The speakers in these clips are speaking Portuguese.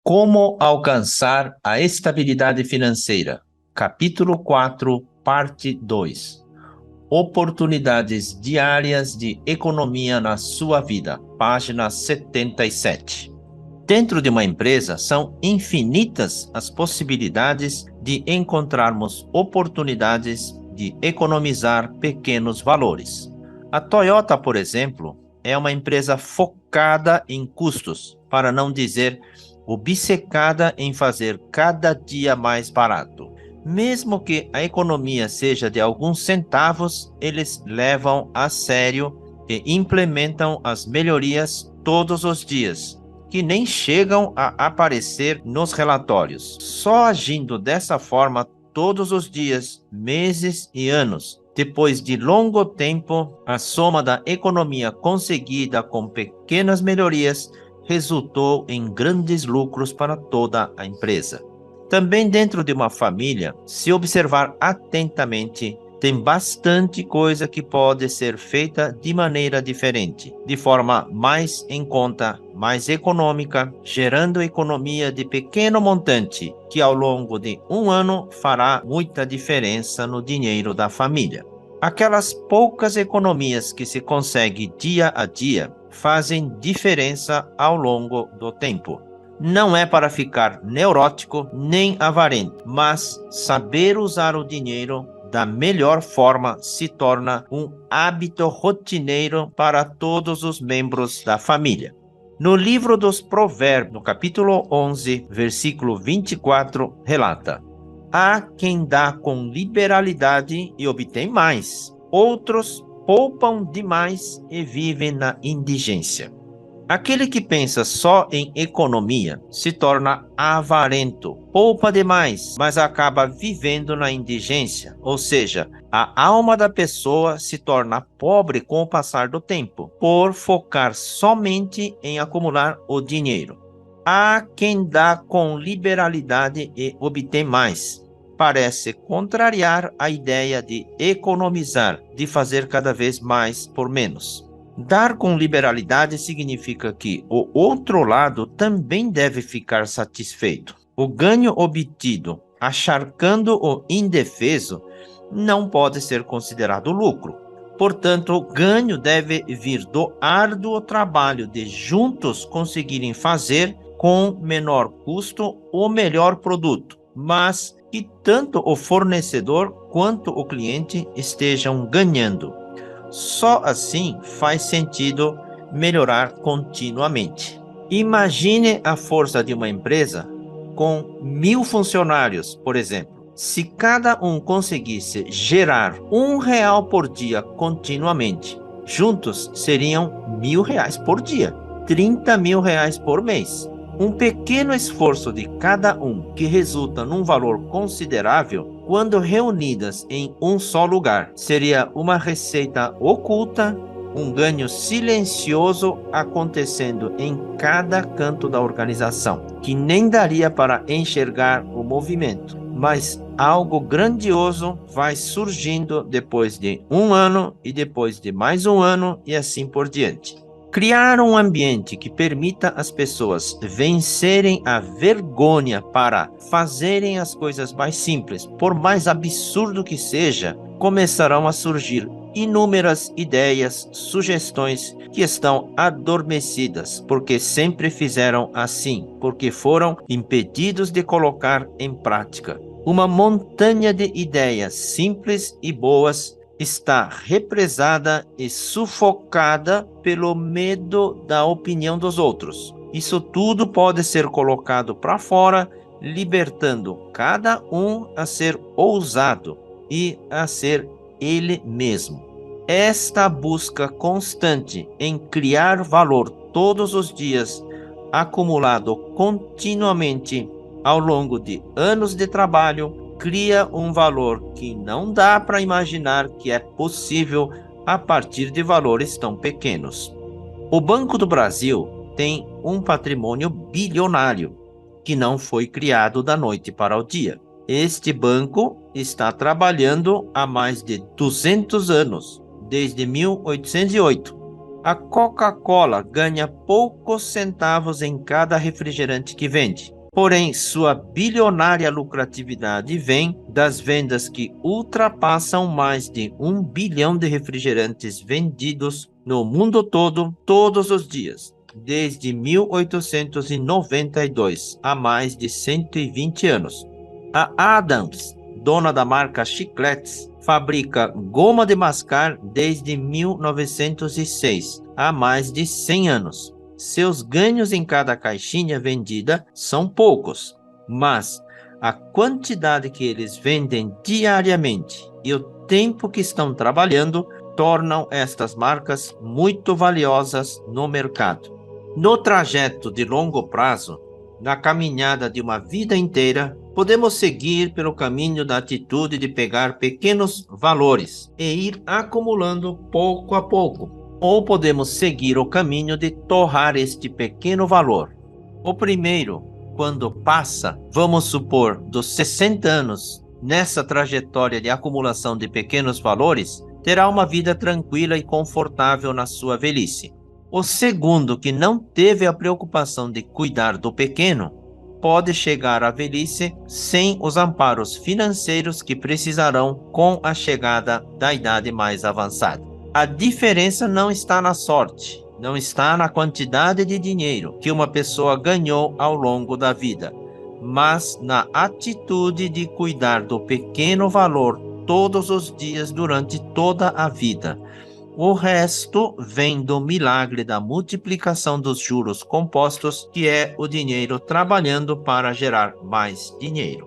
Como alcançar a estabilidade financeira? Capítulo 4, parte 2. Oportunidades diárias de economia na sua vida. Página 77. Dentro de uma empresa, são infinitas as possibilidades de encontrarmos oportunidades de economizar pequenos valores. A Toyota, por exemplo, é uma empresa focada em custos, para não dizer obcecada em fazer cada dia mais barato. Mesmo que a economia seja de alguns centavos, eles levam a sério e implementam as melhorias todos os dias, que nem chegam a aparecer nos relatórios. Só agindo dessa forma todos os dias, meses e anos, depois de longo tempo, a soma da economia conseguida com pequenas melhorias resultou em grandes lucros para toda a empresa. Também dentro de uma família, se observar atentamente, tem bastante coisa que pode ser feita de maneira diferente, de forma mais em conta, mais econômica, gerando economia de pequeno montante, que ao longo de um ano fará muita diferença no dinheiro da família. Aquelas poucas economias que se consegue dia a dia fazem diferença ao longo do tempo. Não é para ficar neurótico nem avarento, mas saber usar o dinheiro da melhor forma se torna um hábito rotineiro para todos os membros da família. No livro dos Provérbios, no capítulo 11, versículo 24, relata: há quem dá com liberalidade e obtém mais. Outros poupam demais e vivem na indigência. Aquele que pensa só em economia se torna avarento, poupa demais, mas acaba vivendo na indigência, ou seja, a alma da pessoa se torna pobre com o passar do tempo, por focar somente em acumular o dinheiro. Há quem dá com liberalidade e obtém mais. Parece contrariar a ideia de economizar, de fazer cada vez mais por menos. Dar com liberalidade significa que o outro lado também deve ficar satisfeito. O ganho obtido acharcando o indefeso não pode ser considerado lucro. Portanto, o ganho deve vir do árduo trabalho de juntos conseguirem fazer com menor custo o melhor produto, mas que tanto o fornecedor quanto o cliente estejam ganhando. Só assim faz sentido melhorar continuamente. Imagine a força de uma empresa com 1.000 funcionários, por exemplo. Se cada um conseguisse gerar R$ 1 por dia continuamente, juntos seriam R$ 1.000 por dia, R$ 30.000 por mês. Um pequeno esforço de cada um, que resulta num valor considerável, quando reunidas em um só lugar, seria uma receita oculta, um ganho silencioso acontecendo em cada canto da organização, que nem daria para enxergar o movimento, mas algo grandioso vai surgindo depois de um ano e depois de mais um ano e assim por diante. Criar um ambiente que permita às pessoas vencerem a vergonha para fazerem as coisas mais simples, por mais absurdo que seja, começarão a surgir inúmeras ideias, sugestões que estão adormecidas, porque sempre fizeram assim, porque foram impedidos de colocar em prática. Uma montanha de ideias simples e boas está represada e sufocada pelo medo da opinião dos outros. Isso tudo pode ser colocado para fora, libertando cada um a ser ousado e a ser ele mesmo. Esta busca constante em criar valor todos os dias, acumulado continuamente ao longo de anos de trabalho, cria um valor que não dá para imaginar que é possível a partir de valores tão pequenos. O Banco do Brasil tem um patrimônio bilionário que não foi criado da noite para o dia. Este banco está trabalhando há mais de 200 anos, desde 1808. A Coca-Cola ganha poucos centavos em cada refrigerante que vende. Porém, sua bilionária lucratividade vem das vendas que ultrapassam mais de 1 bilhão de refrigerantes vendidos no mundo todo, todos os dias, desde 1892, há mais de 120 anos. A Adams, dona da marca Chicletes, fabrica goma de mascar desde 1906, há mais de 100 anos. Seus ganhos em cada caixinha vendida são poucos, mas a quantidade que eles vendem diariamente e o tempo que estão trabalhando tornam estas marcas muito valiosas no mercado. No trajeto de longo prazo, na caminhada de uma vida inteira, podemos seguir pelo caminho da atitude de pegar pequenos valores e ir acumulando pouco a pouco. Ou podemos seguir o caminho de torrar este pequeno valor. O primeiro, quando passa, vamos supor, dos 60 anos, nessa trajetória de acumulação de pequenos valores, terá uma vida tranquila e confortável na sua velhice. O segundo, que não teve a preocupação de cuidar do pequeno, pode chegar à velhice sem os amparos financeiros que precisarão com a chegada da idade mais avançada. A diferença não está na sorte, não está na quantidade de dinheiro que uma pessoa ganhou ao longo da vida, mas na atitude de cuidar do pequeno valor todos os dias durante toda a vida. O resto vem do milagre da multiplicação dos juros compostos, que é o dinheiro trabalhando para gerar mais dinheiro.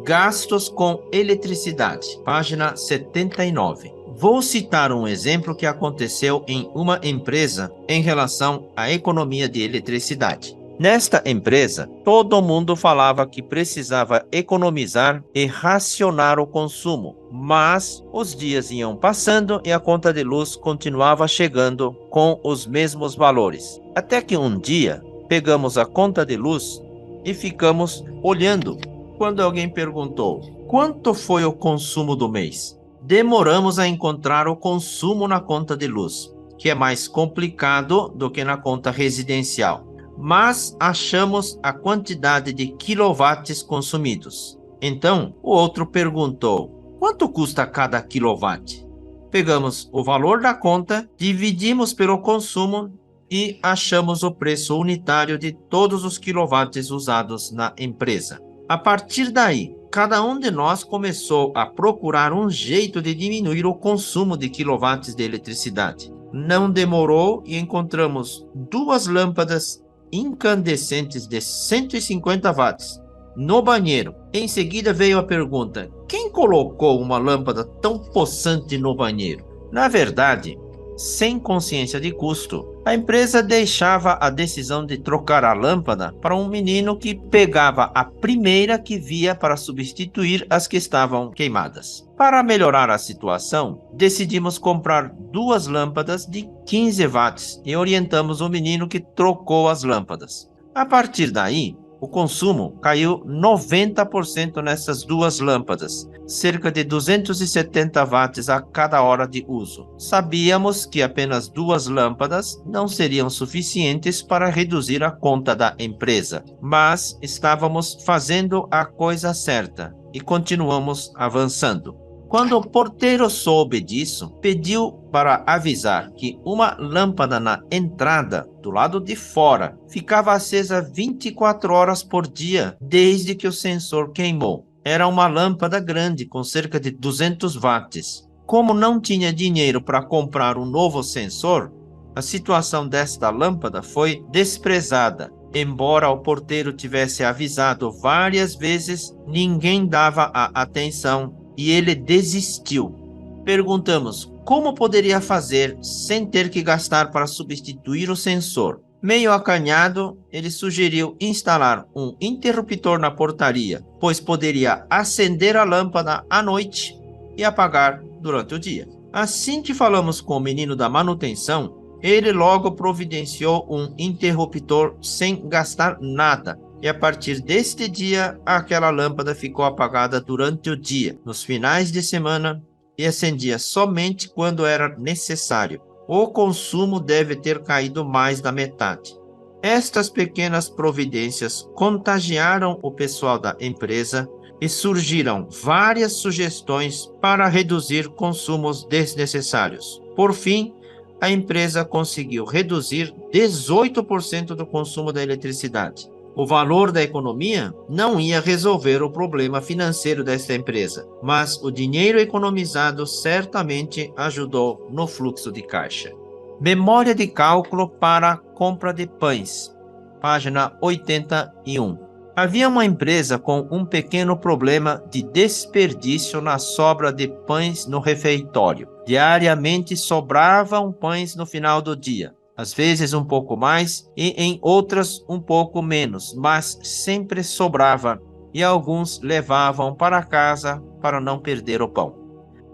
Gastos com eletricidade, página 79. Vou citar um exemplo que aconteceu em uma empresa em relação à economia de eletricidade. Nesta empresa, todo mundo falava que precisava economizar e racionar o consumo, mas os dias iam passando e a conta de luz continuava chegando com os mesmos valores. Até que um dia, pegamos a conta de luz e ficamos olhando, quando alguém perguntou: quanto foi o consumo do mês? Demoramos a encontrar o consumo na conta de luz, que é mais complicado do que na conta residencial. Mas achamos a quantidade de quilowatts consumidos. Então, o outro perguntou: quanto custa cada quilowatt? Pegamos o valor da conta, dividimos pelo consumo e achamos o preço unitário de todos os quilowatts usados na empresa. A partir daí, cada um de nós começou a procurar um jeito de diminuir o consumo de quilowatts de eletricidade. Não demorou e encontramos 2 lâmpadas incandescentes de 150 watts no banheiro. Em seguida veio a pergunta: quem colocou uma lâmpada tão possante no banheiro? Na verdade, sem consciência de custo, a empresa deixava a decisão de trocar a lâmpada para um menino que pegava a primeira que via para substituir as que estavam queimadas. Para melhorar a situação, decidimos comprar 2 lâmpadas de 15 watts e orientamos o menino que trocou as lâmpadas. A partir daí, o consumo caiu 90% nessas 2 lâmpadas, cerca de 270 watts a cada hora de uso. Sabíamos que apenas 2 lâmpadas não seriam suficientes para reduzir a conta da empresa, mas estávamos fazendo a coisa certa e continuamos avançando. Quando o porteiro soube disso, pediu para avisar que uma lâmpada na entrada, do lado de fora, ficava acesa 24 horas por dia, desde que o sensor queimou. Era uma lâmpada grande, com cerca de 200 watts. Como não tinha dinheiro para comprar um novo sensor, a situação desta lâmpada foi desprezada. Embora o porteiro tivesse avisado várias vezes, ninguém dava a atenção e ele desistiu. Perguntamos como poderia fazer sem ter que gastar para substituir o sensor. Meio acanhado, ele sugeriu instalar um interruptor na portaria, pois poderia acender a lâmpada à noite e apagar durante o dia. Assim que falamos com o menino da manutenção, ele logo providenciou um interruptor sem gastar nada. E a partir deste dia, aquela lâmpada ficou apagada durante o dia, nos finais de semana, e acendia somente quando era necessário. o consumo deve ter caído mais da metade. Estas pequenas providências contagiaram o pessoal da empresa e surgiram várias sugestões para reduzir consumos desnecessários. Por fim, a empresa conseguiu reduzir 18% do consumo da eletricidade. O valor da economia não ia resolver o problema financeiro desta empresa, mas o dinheiro economizado certamente ajudou no fluxo de caixa. Memória de cálculo para compra de pães, página 81. Havia uma empresa com um pequeno problema de desperdício na sobra de pães no refeitório. Diariamente sobravam pães no final do dia, às vezes um pouco mais e em outras um pouco menos, mas sempre sobrava e alguns levavam para casa para não perder o pão.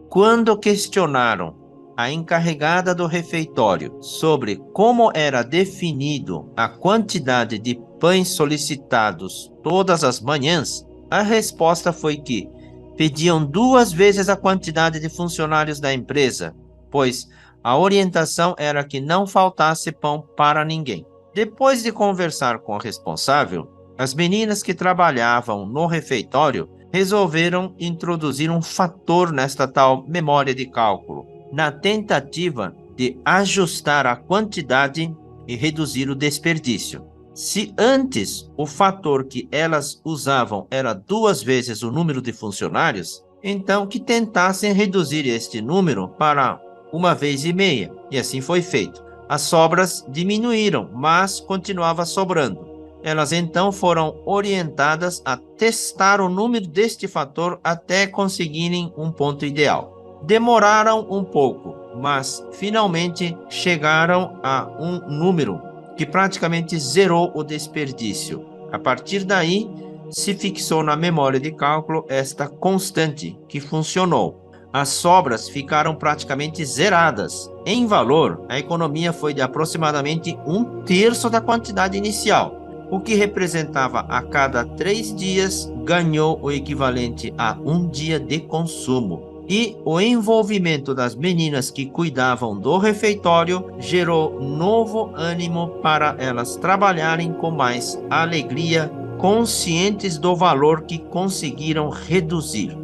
Quando questionaram a encarregada do refeitório sobre como era definido a quantidade de pães solicitados todas as manhãs, a resposta foi que pediam 2 vezes a quantidade de funcionários da empresa, pois a orientação era que não faltasse pão para ninguém. Depois de conversar com o responsável, as meninas que trabalhavam no refeitório resolveram introduzir um fator nesta tal memória de cálculo, na tentativa de ajustar a quantidade e reduzir o desperdício. Se antes o fator que elas usavam era 2 vezes o número de funcionários, então que tentassem reduzir este número para 1,5 vezes, e assim foi feito. As sobras diminuíram, mas continuava sobrando. Elas então foram orientadas a testar o número deste fator até conseguirem um ponto ideal. Demoraram um pouco, mas finalmente chegaram a um número que praticamente zerou o desperdício. A partir daí, se fixou na memória de cálculo esta constante que funcionou. As sobras ficaram praticamente zeradas. Em valor, a economia foi de aproximadamente 1/3 da quantidade inicial, o que representava a cada 3 dias ganhou o equivalente a 1 dia de consumo. E o envolvimento das meninas que cuidavam do refeitório gerou novo ânimo para elas trabalharem com mais alegria, conscientes do valor que conseguiram reduzir.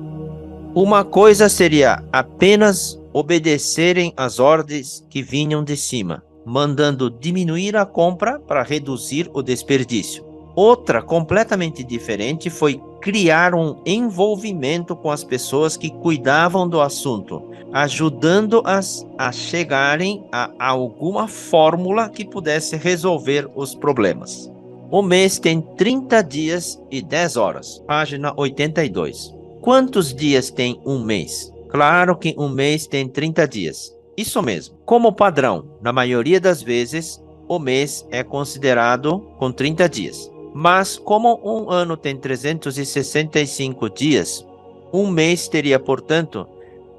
Uma coisa seria apenas obedecerem às ordens que vinham de cima, mandando diminuir a compra para reduzir o desperdício. Outra completamente diferente foi criar um envolvimento com as pessoas que cuidavam do assunto, ajudando-as a chegarem a alguma fórmula que pudesse resolver os problemas. O mês tem 30 dias e 10 horas, página 82. Quantos dias tem um mês? Claro que um mês tem 30 dias. Isso mesmo. Como padrão, na maioria das vezes, o mês é considerado com 30 dias. Mas como um ano tem 365 dias, um mês teria, portanto,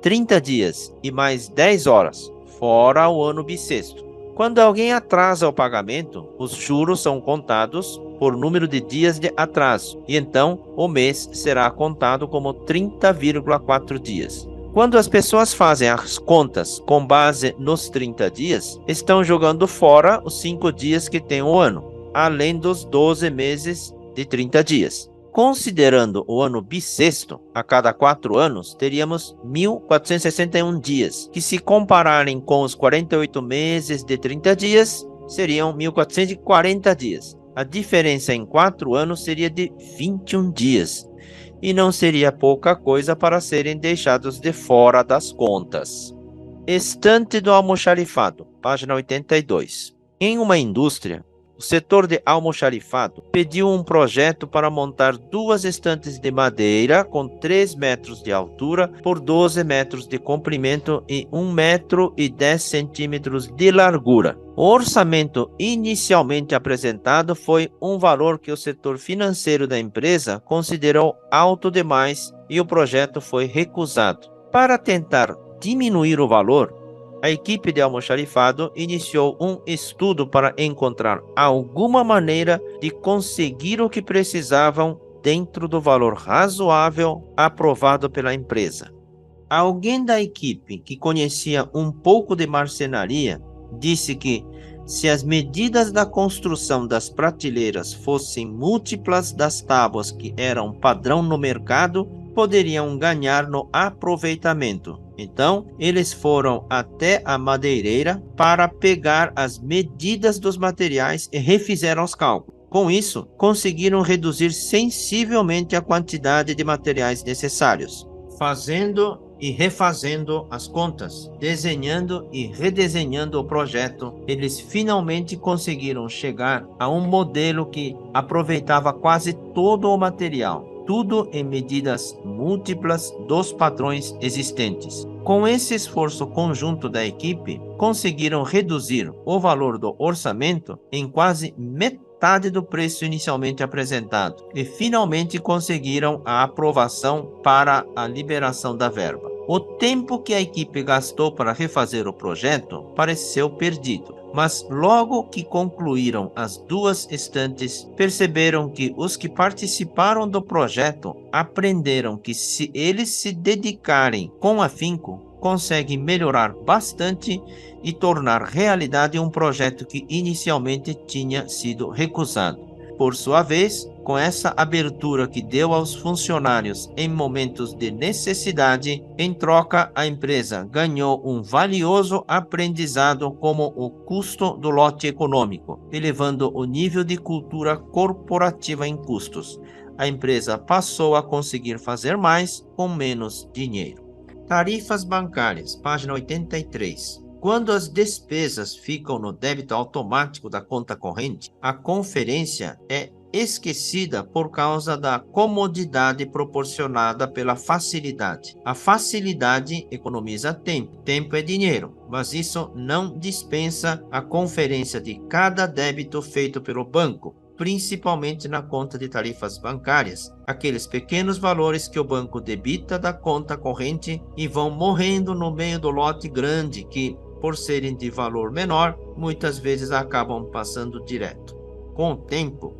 30 dias e mais 10 horas, fora o ano bissexto. Quando alguém atrasa o pagamento, os juros são contados por número de dias de atraso, e então o mês será contado como 30,4 dias. Quando as pessoas fazem as contas com base nos 30 dias, estão jogando fora os 5 dias que tem o ano, além dos 12 meses de 30 dias. Considerando o ano bissexto, a cada 4 anos, teríamos 1.461 dias, que se compararem com os 48 meses de 30 dias, seriam 1.440 dias. A diferença em 4 anos seria de 21 dias, e não seria pouca coisa para serem deixados de fora das contas. Estante do almoxarifado, página 82. Em uma indústria, o setor de almoxarifado pediu um projeto para montar 2 estantes de madeira com 3 metros de altura por 12 metros de comprimento e 1 metro e 10 centímetros de largura. O orçamento inicialmente apresentado foi um valor que o setor financeiro da empresa considerou alto demais e o projeto foi recusado. Para tentar diminuir o valor, a equipe de almoxarifado iniciou um estudo para encontrar alguma maneira de conseguir o que precisavam dentro do valor razoável aprovado pela empresa. Alguém da equipe que conhecia um pouco de marcenaria disse que, se as medidas da construção das prateleiras fossem múltiplas das tábuas que eram padrão no mercado, poderiam ganhar no aproveitamento. Então, eles foram até a madeireira para pegar as medidas dos materiais e refizeram os cálculos. Com isso, conseguiram reduzir sensivelmente a quantidade de materiais necessários, fazendo e refazendo as contas, desenhando e redesenhando o projeto. Eles finalmente conseguiram chegar a um modelo que aproveitava quase todo o material, tudo em medidas múltiplas dos padrões existentes. Com esse esforço conjunto da equipe, conseguiram reduzir o valor do orçamento em quase metade do preço inicialmente apresentado e finalmente conseguiram a aprovação para a liberação da verba. O tempo que a equipe gastou para refazer o projeto pareceu perdido, mas logo que concluíram as duas estantes, perceberam que os que participaram do projeto aprenderam que, se eles se dedicarem com afinco, conseguem melhorar bastante e tornar realidade um projeto que inicialmente tinha sido recusado. Por sua vez, com essa abertura que deu aos funcionários em momentos de necessidade, em troca, a empresa ganhou um valioso aprendizado como o custo do lote econômico, elevando o nível de cultura corporativa em custos. A empresa passou a conseguir fazer mais com menos dinheiro. Tarifas bancárias, página 83. Quando as despesas ficam no débito automático da conta corrente, a conferência é esquecida por causa da comodidade proporcionada pela facilidade. A facilidade economiza tempo. Tempo é dinheiro, mas isso não dispensa a conferência de cada débito feito pelo banco, principalmente na conta de tarifas bancárias, aqueles pequenos valores que o banco debita da conta corrente e vão morrendo no meio do lote grande que, por serem de valor menor, muitas vezes acabam passando direto. Com o tempo,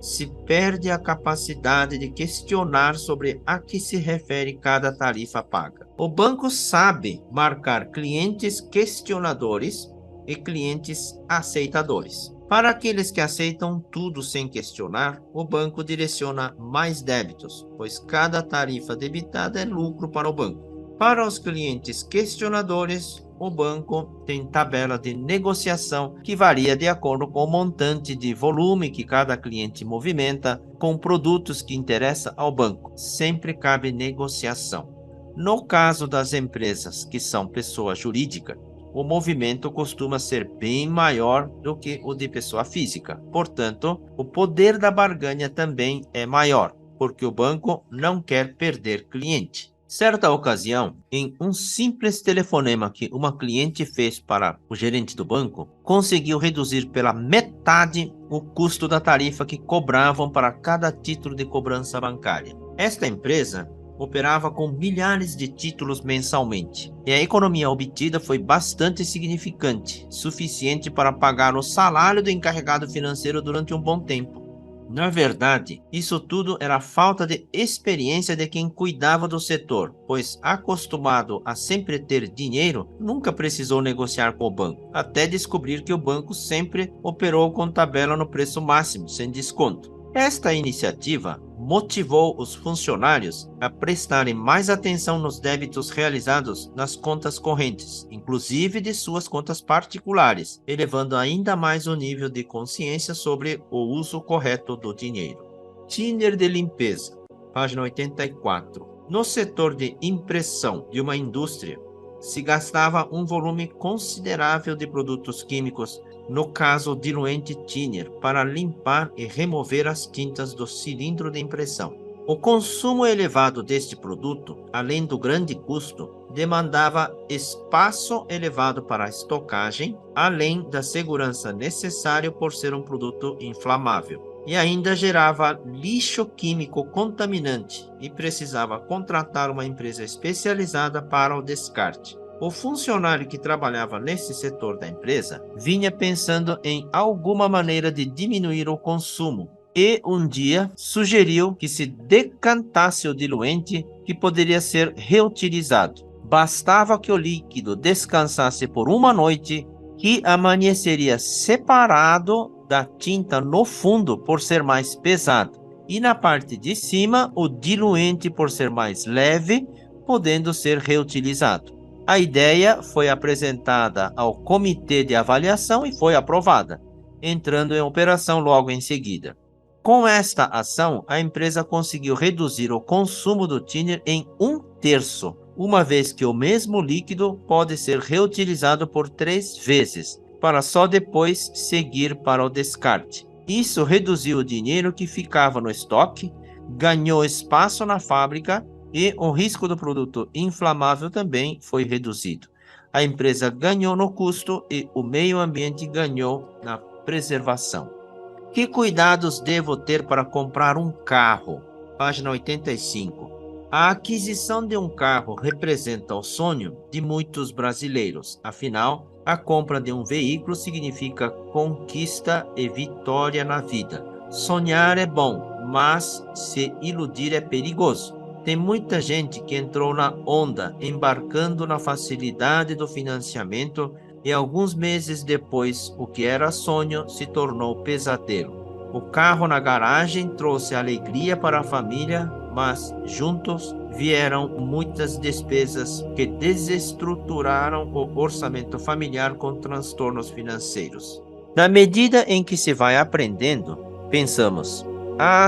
se perde a capacidade de questionar sobre a que se refere cada tarifa paga. O banco sabe marcar clientes questionadores e clientes aceitadores. Para aqueles que aceitam tudo sem questionar, o banco direciona mais débitos, pois cada tarifa debitada é lucro para o banco. Para os clientes questionadores, o banco tem tabela de negociação que varia de acordo com o montante de volume que cada cliente movimenta com produtos que interessam ao banco. Sempre cabe negociação. No caso das empresas que são pessoa jurídica, o movimento costuma ser bem maior do que o de pessoa física. Portanto, o poder da barganha também é maior, porque o banco não quer perder cliente. Certa ocasião, em um simples telefonema que uma cliente fez para o gerente do banco, conseguiu reduzir pela metade o custo da tarifa que cobravam para cada título de cobrança bancária. Esta empresa operava com milhares de títulos mensalmente, e a economia obtida foi bastante significante, suficiente para pagar o salário do encarregado financeiro durante um bom tempo. Na verdade, isso tudo era falta de experiência de quem cuidava do setor, pois, acostumado a sempre ter dinheiro, nunca precisou negociar com o banco, até descobrir que o banco sempre operou com tabela no preço máximo, sem desconto. Esta iniciativa motivou os funcionários a prestarem mais atenção nos débitos realizados nas contas correntes, inclusive de suas contas particulares, elevando ainda mais o nível de consciência sobre o uso correto do dinheiro. Thinner de limpeza, página 84. No setor de impressão de uma indústria, se gastava um volume considerável de produtos químicos, no caso diluente Thinner, para limpar e remover as tintas do cilindro de impressão. O consumo elevado deste produto, além do grande custo, demandava espaço elevado para a estocagem, além da segurança necessária por ser um produto inflamável. E ainda gerava lixo químico contaminante e precisava contratar uma empresa especializada para o descarte. O funcionário que trabalhava nesse setor da empresa vinha pensando em alguma maneira de diminuir o consumo e um dia sugeriu que se decantasse o diluente que poderia ser reutilizado. Bastava que o líquido descansasse por uma noite, que amanheceria separado da tinta no fundo por ser mais pesado, e na parte de cima o diluente por ser mais leve, podendo ser reutilizado. A ideia foi apresentada ao comitê de avaliação e foi aprovada, entrando em operação logo em seguida. Com esta ação, a empresa conseguiu reduzir o consumo do thinner em 1/3, uma vez que o mesmo líquido pode ser reutilizado por 3 vezes, para só depois seguir para o descarte. Isso reduziu o dinheiro que ficava no estoque, ganhou espaço na fábrica e o risco do produto inflamável também foi reduzido. A empresa ganhou no custo e o meio ambiente ganhou na preservação. Que cuidados devo ter para comprar um carro? Página 85. A aquisição de um carro representa o sonho de muitos brasileiros. Afinal, a compra de um veículo significa conquista e vitória na vida. Sonhar é bom, mas se iludir é perigoso. Tem muita gente que entrou na onda, embarcando na facilidade do financiamento, e alguns meses depois, o que era sonho se tornou pesadelo. O carro na garagem trouxe alegria para a família, mas juntos vieram muitas despesas que desestruturaram o orçamento familiar com transtornos financeiros. Na medida em que se vai aprendendo, pensamos: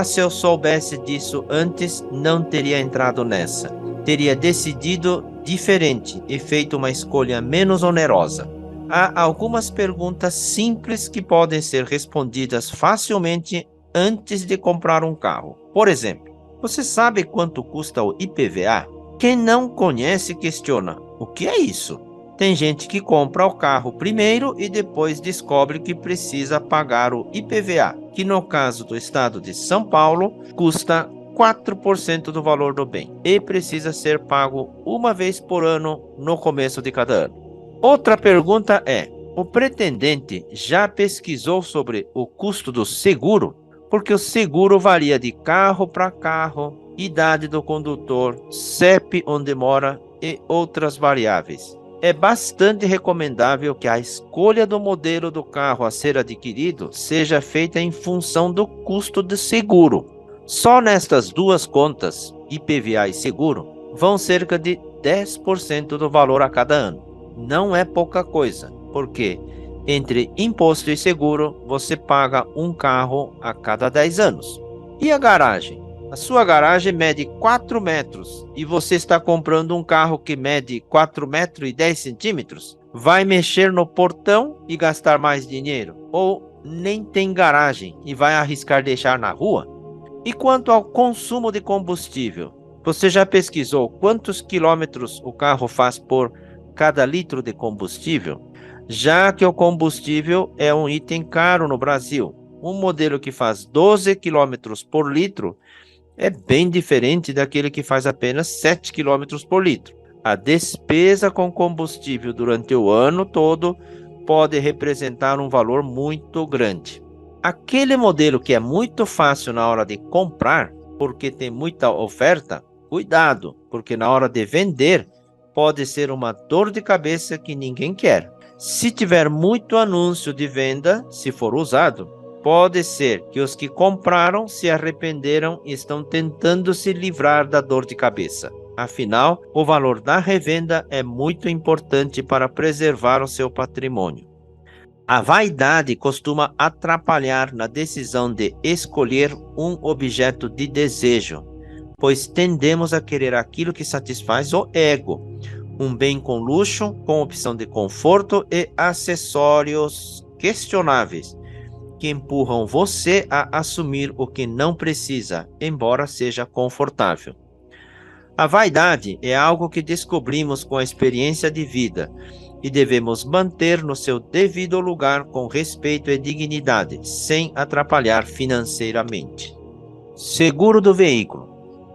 se eu soubesse disso antes, não teria entrado nessa. Teria decidido diferente e feito uma escolha menos onerosa. Há algumas perguntas simples que podem ser respondidas facilmente antes de comprar um carro. Por exemplo, você sabe quanto custa o IPVA? Quem não conhece questiona: o que é isso? Tem gente que compra o carro primeiro e depois descobre que precisa pagar o IPVA, que no caso do estado de São Paulo, custa 4% do valor do bem e precisa ser pago uma vez por ano no começo de cada ano. Outra pergunta é: o pretendente já pesquisou sobre o custo do seguro? Porque o seguro varia de carro para carro, idade do condutor, CEP onde mora e outras variáveis. É bastante recomendável que a escolha do modelo do carro a ser adquirido seja feita em função do custo do seguro. Só nestas duas contas, IPVA e seguro, vão cerca de 10% do valor a cada ano. Não é pouca coisa, porque entre imposto e seguro, você paga um carro a cada 10 anos. E a garagem? A sua garagem mede 4 metros e você está comprando um carro que mede 4 metros e 10 centímetros? Vai mexer no portão e gastar mais dinheiro? Ou nem tem garagem e vai arriscar deixar na rua? E quanto ao consumo de combustível? Você já pesquisou quantos quilômetros o carro faz por cada litro de combustível? Já que o combustível é um item caro no Brasil, um modelo que faz 12 km por litro é bem diferente daquele que faz apenas 7 km por litro. A despesa com combustível durante o ano todo pode representar um valor muito grande. Aquele modelo que é muito fácil na hora de comprar, porque tem muita oferta, cuidado, porque na hora de vender, pode ser uma dor de cabeça que ninguém quer. Se tiver muito anúncio de venda, se for usado, pode ser que os que compraram se arrependeram e estão tentando se livrar da dor de cabeça. Afinal, o valor da revenda é muito importante para preservar o seu patrimônio. A vaidade costuma atrapalhar na decisão de escolher um objeto de desejo, pois tendemos a querer aquilo que satisfaz o ego. Um bem com luxo, com opção de conforto e acessórios questionáveis, que empurram você a assumir o que não precisa, embora seja confortável. A vaidade é algo que descobrimos com a experiência de vida e devemos manter no seu devido lugar com respeito e dignidade, sem atrapalhar financeiramente. Seguro do veículo.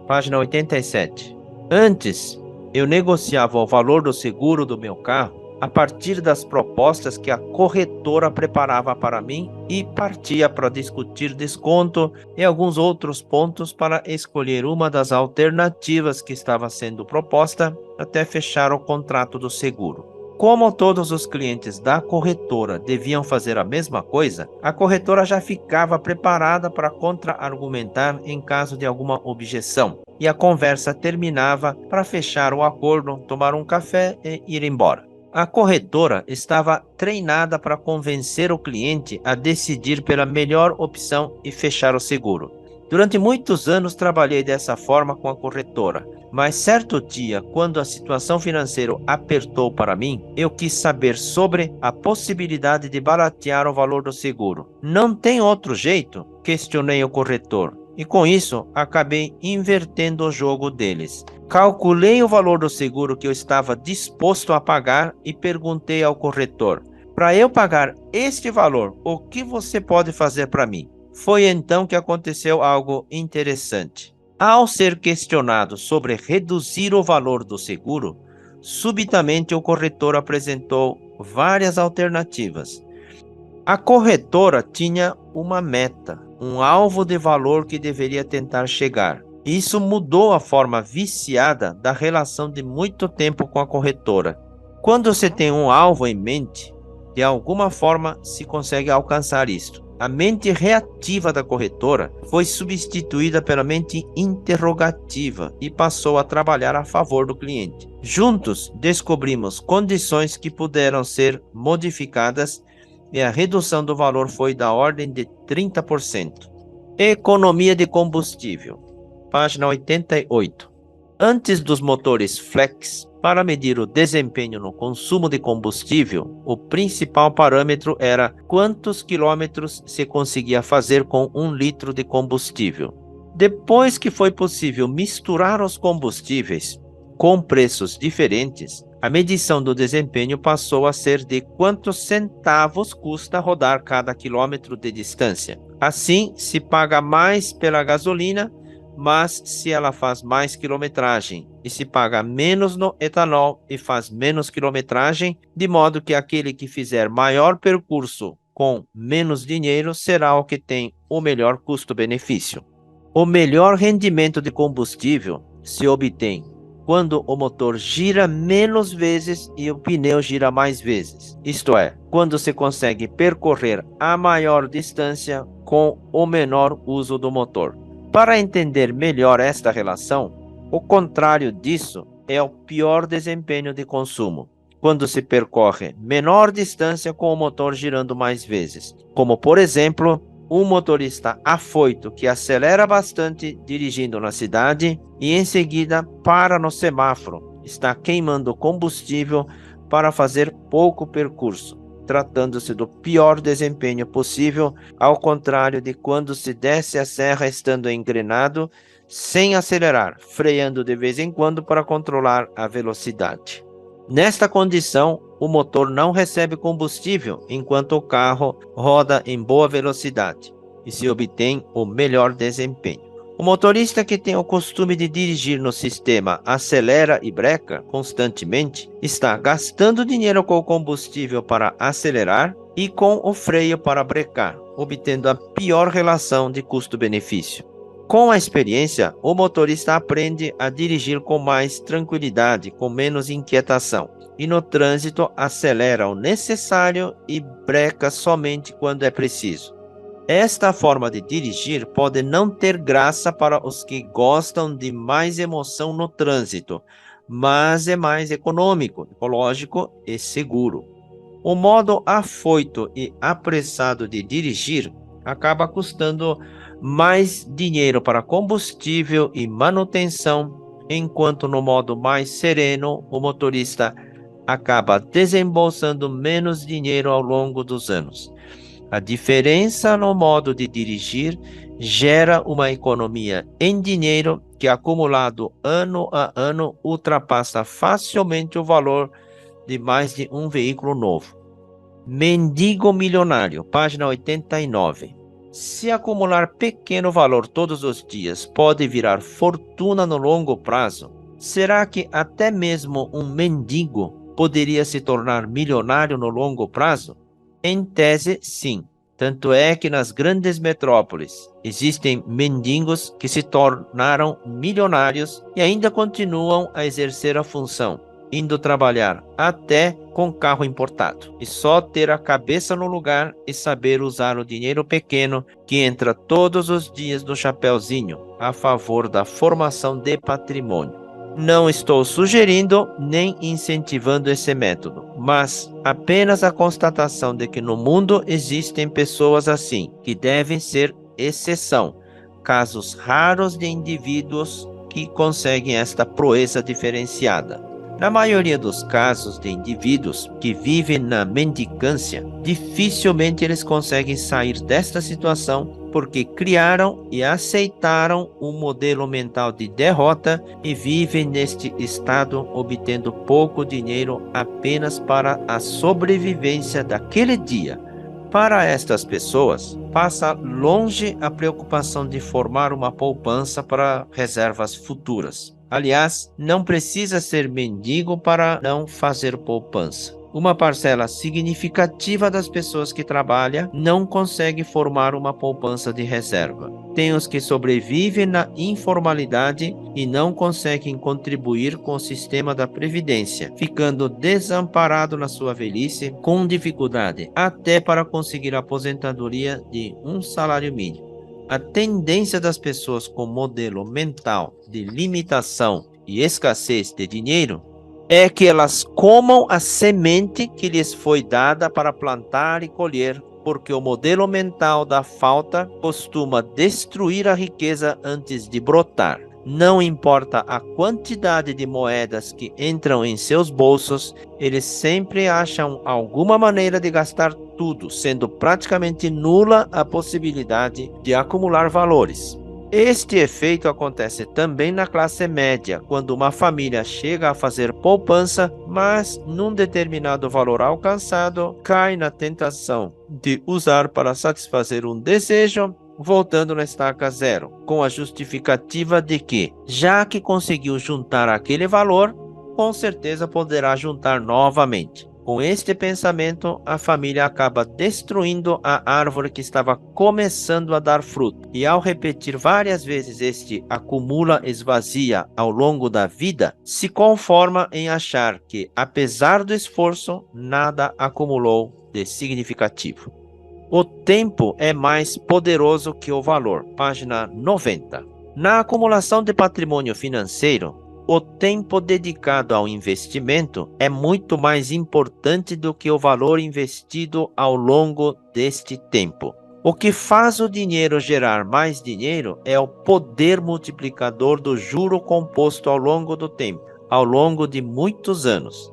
Página 87. Antes, eu negociava o valor do seguro do meu carro a partir das propostas que a corretora preparava para mim e partia para discutir desconto e alguns outros pontos para escolher uma das alternativas que estava sendo proposta até fechar o contrato do seguro. Como todos os clientes da corretora deviam fazer a mesma coisa, a corretora já ficava preparada para contra-argumentar em caso de alguma objeção, e a conversa terminava para fechar o acordo, tomar um café e ir embora. A corretora estava treinada para convencer o cliente a decidir pela melhor opção e fechar o seguro. Durante muitos anos trabalhei dessa forma com a corretora, mas certo dia, quando a situação financeira apertou para mim, eu quis saber sobre a possibilidade de baratear o valor do seguro. Não tem outro jeito? Questionei o corretor. E com isso, acabei invertendo o jogo deles. Calculei o valor do seguro que eu estava disposto a pagar e perguntei ao corretor: para eu pagar este valor, o que você pode fazer para mim? Foi então que aconteceu algo interessante. Ao ser questionado sobre reduzir o valor do seguro, subitamente o corretor apresentou várias alternativas. A corretora tinha uma meta, um alvo de valor que deveria tentar chegar. Isso mudou a forma viciada da relação de muito tempo com a corretora. Quando você tem um alvo em mente, de alguma forma se consegue alcançar isto. A mente reativa da corretora foi substituída pela mente interrogativa e passou a trabalhar a favor do cliente. Juntos, descobrimos condições que puderam ser modificadas e a redução do valor foi da ordem de 30%. Economia de combustível. Página 88. Antes dos motores flex, para medir o desempenho no consumo de combustível, o principal parâmetro era quantos quilômetros se conseguia fazer com 1 litro de combustível. Depois que foi possível misturar os combustíveis com preços diferentes, a medição do desempenho passou a ser de quantos centavos custa rodar cada quilômetro de distância. Assim, se paga mais pela gasolina, mas se ela faz mais quilometragem, e se paga menos no etanol e faz menos quilometragem, de modo que aquele que fizer maior percurso com menos dinheiro será o que tem o melhor custo-benefício. O melhor rendimento de combustível se obtém quando o motor gira menos vezes e o pneu gira mais vezes. Isto é, quando se consegue percorrer a maior distância com o menor uso do motor. Para entender melhor esta relação, o contrário disso é o pior desempenho de consumo, quando se percorre menor distância com o motor girando mais vezes, como por exemplo, um motorista afoito que acelera bastante dirigindo na cidade e em seguida para no semáforo, está queimando combustível para fazer pouco percurso, tratando-se do pior desempenho possível, ao contrário de quando se desce a serra estando engrenado, sem acelerar, freando de vez em quando para controlar a velocidade. Nesta condição, o motor não recebe combustível enquanto o carro roda em boa velocidade e se obtém o melhor desempenho. O motorista que tem o costume de dirigir no sistema acelera e breca constantemente está gastando dinheiro com o combustível para acelerar e com o freio para brecar, obtendo a pior relação de custo-benefício. Com a experiência, o motorista aprende a dirigir com mais tranquilidade, com menos inquietação, e no trânsito acelera o necessário e breca somente quando é preciso. Esta forma de dirigir pode não ter graça para os que gostam de mais emoção no trânsito, mas é mais econômico, ecológico e seguro. O modo afoito e apressado de dirigir acaba custando mais dinheiro para combustível e manutenção, enquanto no modo mais sereno, o motorista acaba desembolsando menos dinheiro ao longo dos anos. A diferença no modo de dirigir gera uma economia em dinheiro que, acumulado ano a ano, ultrapassa facilmente o valor de mais de um veículo novo. Mendigo milionário, página 89. Se acumular pequeno valor todos os dias pode virar fortuna no longo prazo, será que até mesmo um mendigo poderia se tornar milionário no longo prazo? Em tese, sim. Tanto é que nas grandes metrópoles existem mendigos que se tornaram milionários e ainda continuam a exercer a função, indo trabalhar até com carro importado. E só ter a cabeça no lugar e saber usar o dinheiro pequeno que entra todos os dias no chapeuzinho a favor da formação de patrimônio. Não estou sugerindo nem incentivando esse método, mas apenas a constatação de que no mundo existem pessoas assim, que devem ser exceção, casos raros de indivíduos que conseguem esta proeza diferenciada. Na maioria dos casos de indivíduos que vivem na mendicância, dificilmente eles conseguem sair desta situação porque criaram e aceitaram um modelo mental de derrota e vivem neste estado obtendo pouco dinheiro apenas para a sobrevivência daquele dia. Para estas pessoas, passa longe a preocupação de formar uma poupança para reservas futuras. Aliás, não precisa ser mendigo para não fazer poupança. Uma parcela significativa das pessoas que trabalham não consegue formar uma poupança de reserva. Tem os que sobrevivem na informalidade e não conseguem contribuir com o sistema da previdência, ficando desamparado na sua velhice, com dificuldade até para conseguir a aposentadoria de um salário mínimo. A tendência das pessoas com modelo mental de limitação e escassez de dinheiro é que elas comam a semente que lhes foi dada para plantar e colher, porque o modelo mental da falta costuma destruir a riqueza antes de brotar. Não importa a quantidade de moedas que entram em seus bolsos, eles sempre acham alguma maneira de gastar tudo, sendo praticamente nula a possibilidade de acumular valores. Este efeito acontece também na classe média, quando uma família chega a fazer poupança, mas num determinado valor alcançado, cai na tentação de usar para satisfazer um desejo, voltando na estaca zero, com a justificativa de que, já que conseguiu juntar aquele valor, com certeza poderá juntar novamente. Com este pensamento, a família acaba destruindo a árvore que estava começando a dar fruto. E ao repetir várias vezes este acumula, esvazia ao longo da vida, se conforma em achar que, apesar do esforço, nada acumulou de significativo. O tempo é mais poderoso que o valor. Página 90. Na acumulação de patrimônio financeiro, o tempo dedicado ao investimento é muito mais importante do que o valor investido ao longo deste tempo. O que faz o dinheiro gerar mais dinheiro é o poder multiplicador do juro composto ao longo do tempo, ao longo de muitos anos.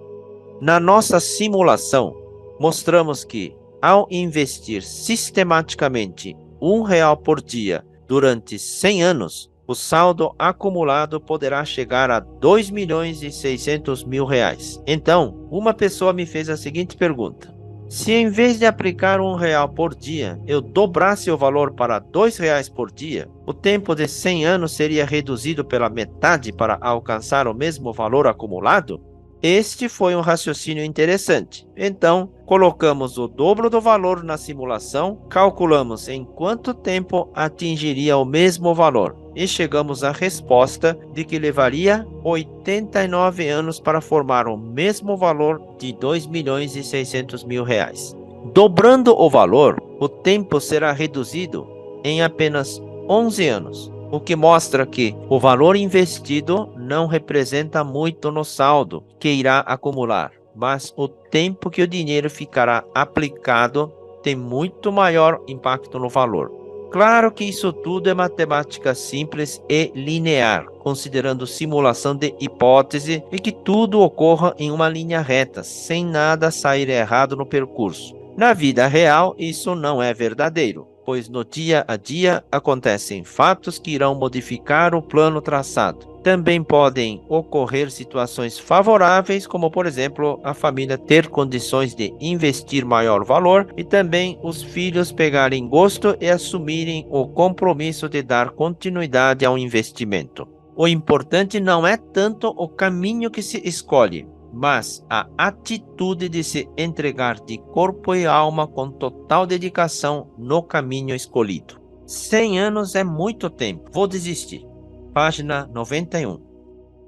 Na nossa simulação, mostramos que, ao investir sistematicamente R$ 1 por dia durante 100 anos, o saldo acumulado poderá chegar a R$ 2.600.000. Então, uma pessoa me fez a seguinte pergunta: se em vez de aplicar R$ 1 por dia, eu dobrasse o valor para R$ 2 por dia, o tempo de 100 anos seria reduzido pela metade para alcançar o mesmo valor acumulado? Este foi um raciocínio interessante. Então, colocamos o dobro do valor na simulação, calculamos em quanto tempo atingiria o mesmo valor e chegamos à resposta de que levaria 89 anos para formar o mesmo valor de R$ 2.600.000. Dobrando o valor, o tempo será reduzido em apenas 11 anos. O que mostra que o valor investido não representa muito no saldo que irá acumular, mas o tempo que o dinheiro ficará aplicado tem muito maior impacto no valor. Claro que isso tudo é matemática simples e linear, considerando simulação de hipótese e que tudo ocorra em uma linha reta, sem nada sair errado no percurso. Na vida real, isso não é verdadeiro, pois no dia a dia acontecem fatos que irão modificar o plano traçado. Também podem ocorrer situações favoráveis, como por exemplo, a família ter condições de investir maior valor e também os filhos pegarem gosto e assumirem o compromisso de dar continuidade ao investimento. O importante não é tanto o caminho que se escolhe, mas a atitude de se entregar de corpo e alma com total dedicação no caminho escolhido. 100 anos é muito tempo, vou desistir. Página 91.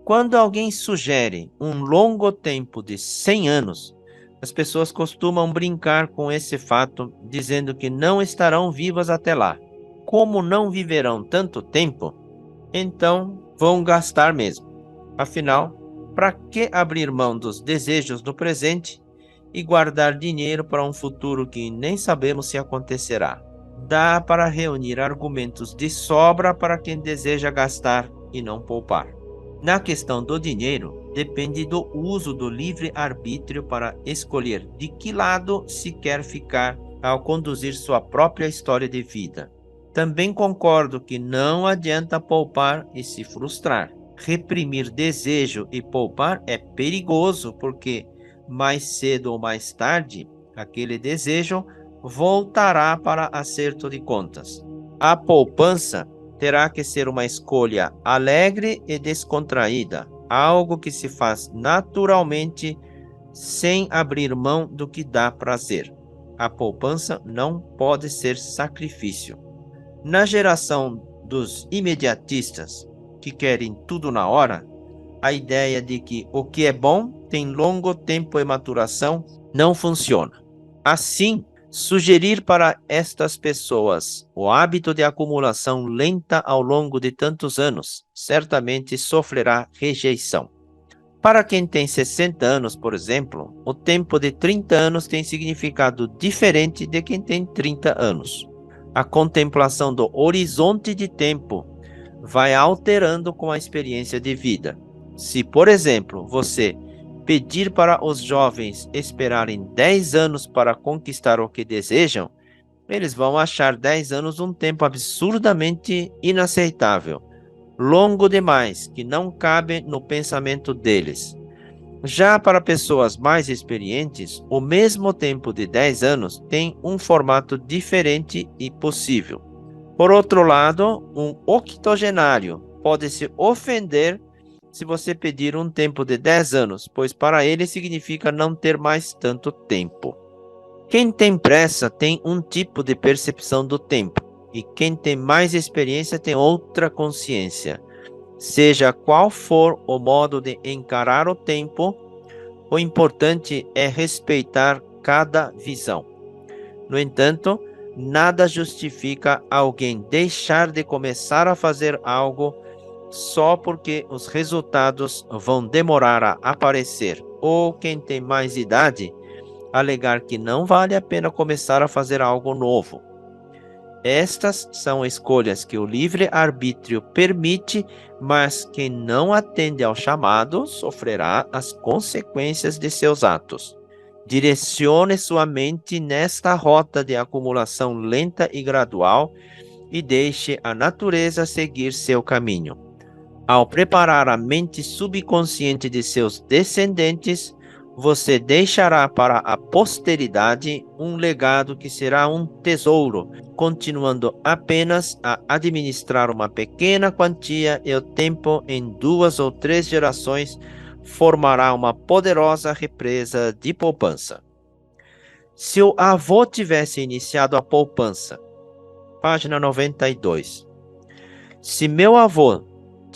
Quando alguém sugere um longo tempo de 100 anos, as pessoas costumam brincar com esse fato, dizendo que não estarão vivas até lá. Como não viverão tanto tempo, então vão gastar mesmo. Afinal, para que abrir mão dos desejos do presente e guardar dinheiro para um futuro que nem sabemos se acontecerá? Dá para reunir argumentos de sobra para quem deseja gastar e não poupar. Na questão do dinheiro, depende do uso do livre-arbítrio para escolher de que lado se quer ficar ao conduzir sua própria história de vida. Também concordo que não adianta poupar e se frustrar. Reprimir desejo e poupar é perigoso, porque mais cedo ou mais tarde, aquele desejo voltará para acerto de contas. A poupança terá que ser uma escolha alegre e descontraída, algo que se faz naturalmente sem abrir mão do que dá prazer. A poupança não pode ser sacrifício. Na geração dos imediatistas, que querem tudo na hora, a ideia de que o que é bom tem longo tempo e maturação não funciona. Assim, sugerir para estas pessoas o hábito de acumulação lenta ao longo de tantos anos certamente sofrerá rejeição. Para quem tem 60 anos, por exemplo, o tempo de 30 anos tem significado diferente de quem tem 30 anos. A contemplação do horizonte de tempo vai alterando com a experiência de vida. Se, por exemplo, você pedir para os jovens esperarem 10 anos para conquistar o que desejam, eles vão achar 10 anos um tempo absurdamente inaceitável, longo demais, que não cabe no pensamento deles. Já para pessoas mais experientes, o mesmo tempo de 10 anos tem um formato diferente e possível. Por outro lado, um octogenário pode se ofender se você pedir um tempo de 10 anos, pois para ele significa não ter mais tanto tempo. Quem tem pressa tem um tipo de percepção do tempo, e quem tem mais experiência tem outra consciência. Seja qual for o modo de encarar o tempo, o importante é respeitar cada visão. No entanto, nada justifica alguém deixar de começar a fazer algo só porque os resultados vão demorar a aparecer, ou quem tem mais idade alegar que não vale a pena começar a fazer algo novo. Estas são escolhas que o livre-arbítrio permite, mas quem não atende ao chamado sofrerá as consequências de seus atos. Direcione sua mente nesta rota de acumulação lenta e gradual e deixe a natureza seguir seu caminho. Ao preparar a mente subconsciente de seus descendentes, você deixará para a posteridade um legado que será um tesouro, continuando apenas a administrar uma pequena quantia e o tempo em 2 ou 3 gerações formará uma poderosa represa de poupança. Se o avô tivesse iniciado a poupança, página 92. Se meu avô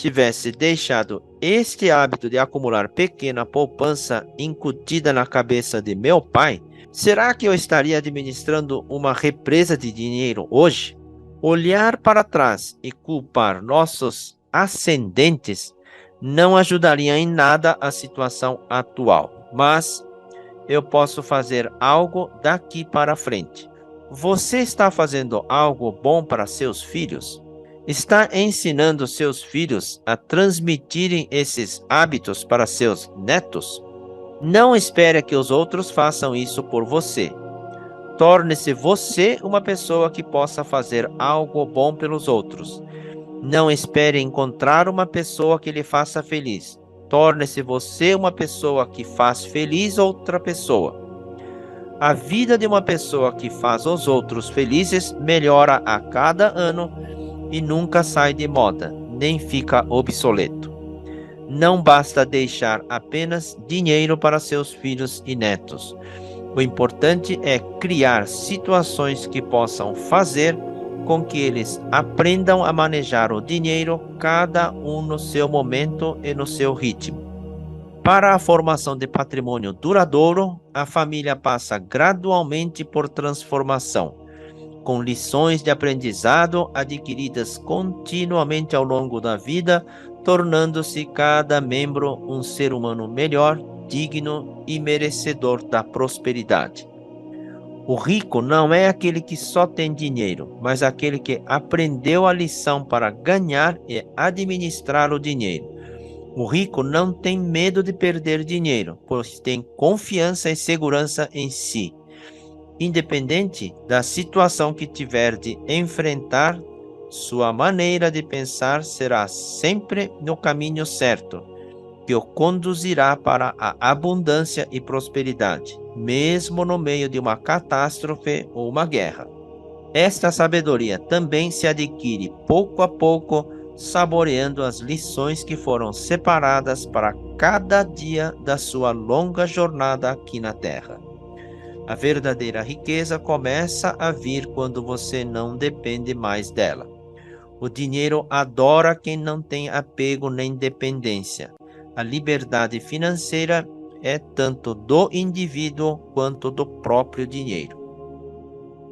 tivesse deixado este hábito de acumular pequena poupança incutida na cabeça de meu pai, será que eu estaria administrando uma represa de dinheiro hoje? Olhar para trás e culpar nossos ascendentes não ajudaria em nada a situação atual, mas eu posso fazer algo daqui para frente. Você está fazendo algo bom para seus filhos? Está ensinando seus filhos a transmitirem esses hábitos para seus netos? Não espere que os outros façam isso por você. Torne-se você uma pessoa que possa fazer algo bom pelos outros. Não espere encontrar uma pessoa que lhe faça feliz. Torne-se você uma pessoa que faz feliz outra pessoa. A vida de uma pessoa que faz os outros felizes melhora a cada ano e nunca sai de moda, nem fica obsoleto. Não basta deixar apenas dinheiro para seus filhos e netos. O importante é criar situações que possam fazer com que eles aprendam a manejar o dinheiro, cada um no seu momento e no seu ritmo. Para a formação de patrimônio duradouro, a família passa gradualmente por transformação, com lições de aprendizado adquiridas continuamente ao longo da vida, tornando-se cada membro um ser humano melhor, digno e merecedor da prosperidade. O rico não é aquele que só tem dinheiro, mas aquele que aprendeu a lição para ganhar e administrar o dinheiro. O rico não tem medo de perder dinheiro, pois tem confiança e segurança em si. Independente da situação que tiver de enfrentar, sua maneira de pensar será sempre no caminho certo, que o conduzirá para a abundância e prosperidade, mesmo no meio de uma catástrofe ou uma guerra. Esta sabedoria também se adquire pouco a pouco, saboreando as lições que foram separadas para cada dia da sua longa jornada aqui na Terra. A verdadeira riqueza começa a vir quando você não depende mais dela. O dinheiro adora quem não tem apego nem dependência. A liberdade financeira é tanto do indivíduo quanto do próprio dinheiro.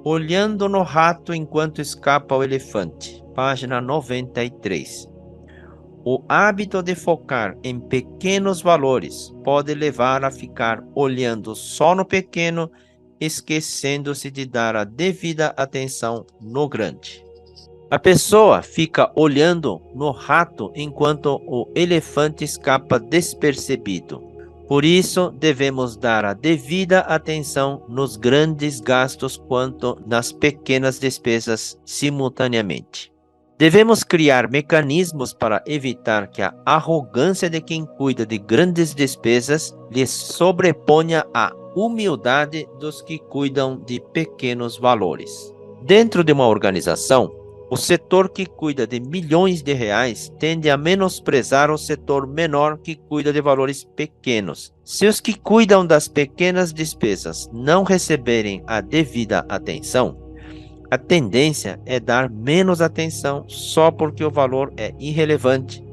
Olhando no rato enquanto escapa o elefante. Página 93. O hábito de focar em pequenos valores pode levar a ficar olhando só no pequeno, esquecendo-se de dar a devida atenção no grande. A pessoa fica olhando no rato enquanto o elefante escapa despercebido. Por isso, devemos dar a devida atenção nos grandes gastos quanto nas pequenas despesas simultaneamente. Devemos criar mecanismos para evitar que a arrogância de quem cuida de grandes despesas lhe sobreponha a humildade dos que cuidam de pequenos valores. Dentro de uma organização, o setor que cuida de milhões de reais tende a menosprezar o setor menor que cuida de valores pequenos. Se os que cuidam das pequenas despesas não receberem a devida atenção, a tendência é dar menos atenção só porque o valor é irrelevante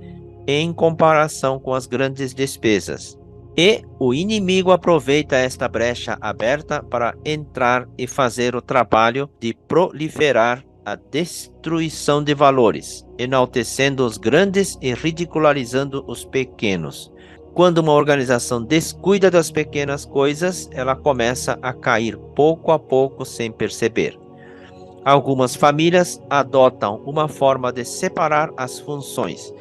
em comparação com as grandes despesas. E o inimigo aproveita esta brecha aberta para entrar e fazer o trabalho de proliferar a destruição de valores, enaltecendo os grandes e ridicularizando os pequenos. Quando uma organização descuida das pequenas coisas, ela começa a cair pouco a pouco sem perceber. Algumas famílias adotam uma forma de separar as funções.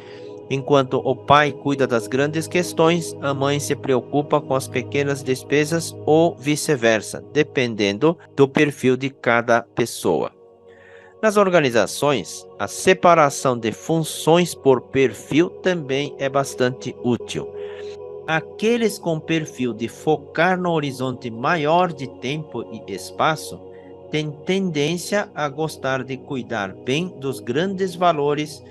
Enquanto o pai cuida das grandes questões, a mãe se preocupa com as pequenas despesas ou vice-versa, dependendo do perfil de cada pessoa. Nas organizações, a separação de funções por perfil também é bastante útil. Aqueles com perfil de focar no horizonte maior de tempo e espaço têm tendência a gostar de cuidar bem dos grandes valores,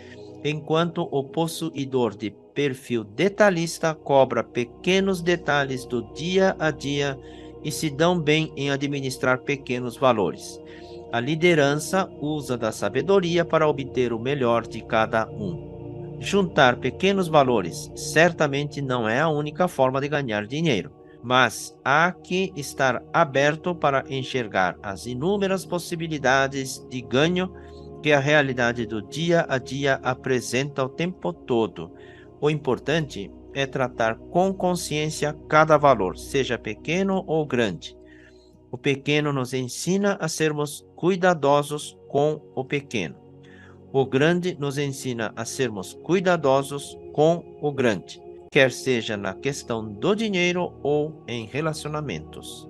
enquanto o possuidor de perfil detalhista cobra pequenos detalhes do dia a dia e se dão bem em administrar pequenos valores. A liderança usa da sabedoria para obter o melhor de cada um. Juntar pequenos valores certamente não é a única forma de ganhar dinheiro, mas há que estar aberto para enxergar as inúmeras possibilidades de ganho que a realidade do dia a dia apresenta o tempo todo. O importante é tratar com consciência cada valor, seja pequeno ou grande. O pequeno nos ensina a sermos cuidadosos com o pequeno. O grande nos ensina a sermos cuidadosos com o grande, quer seja na questão do dinheiro ou em relacionamentos.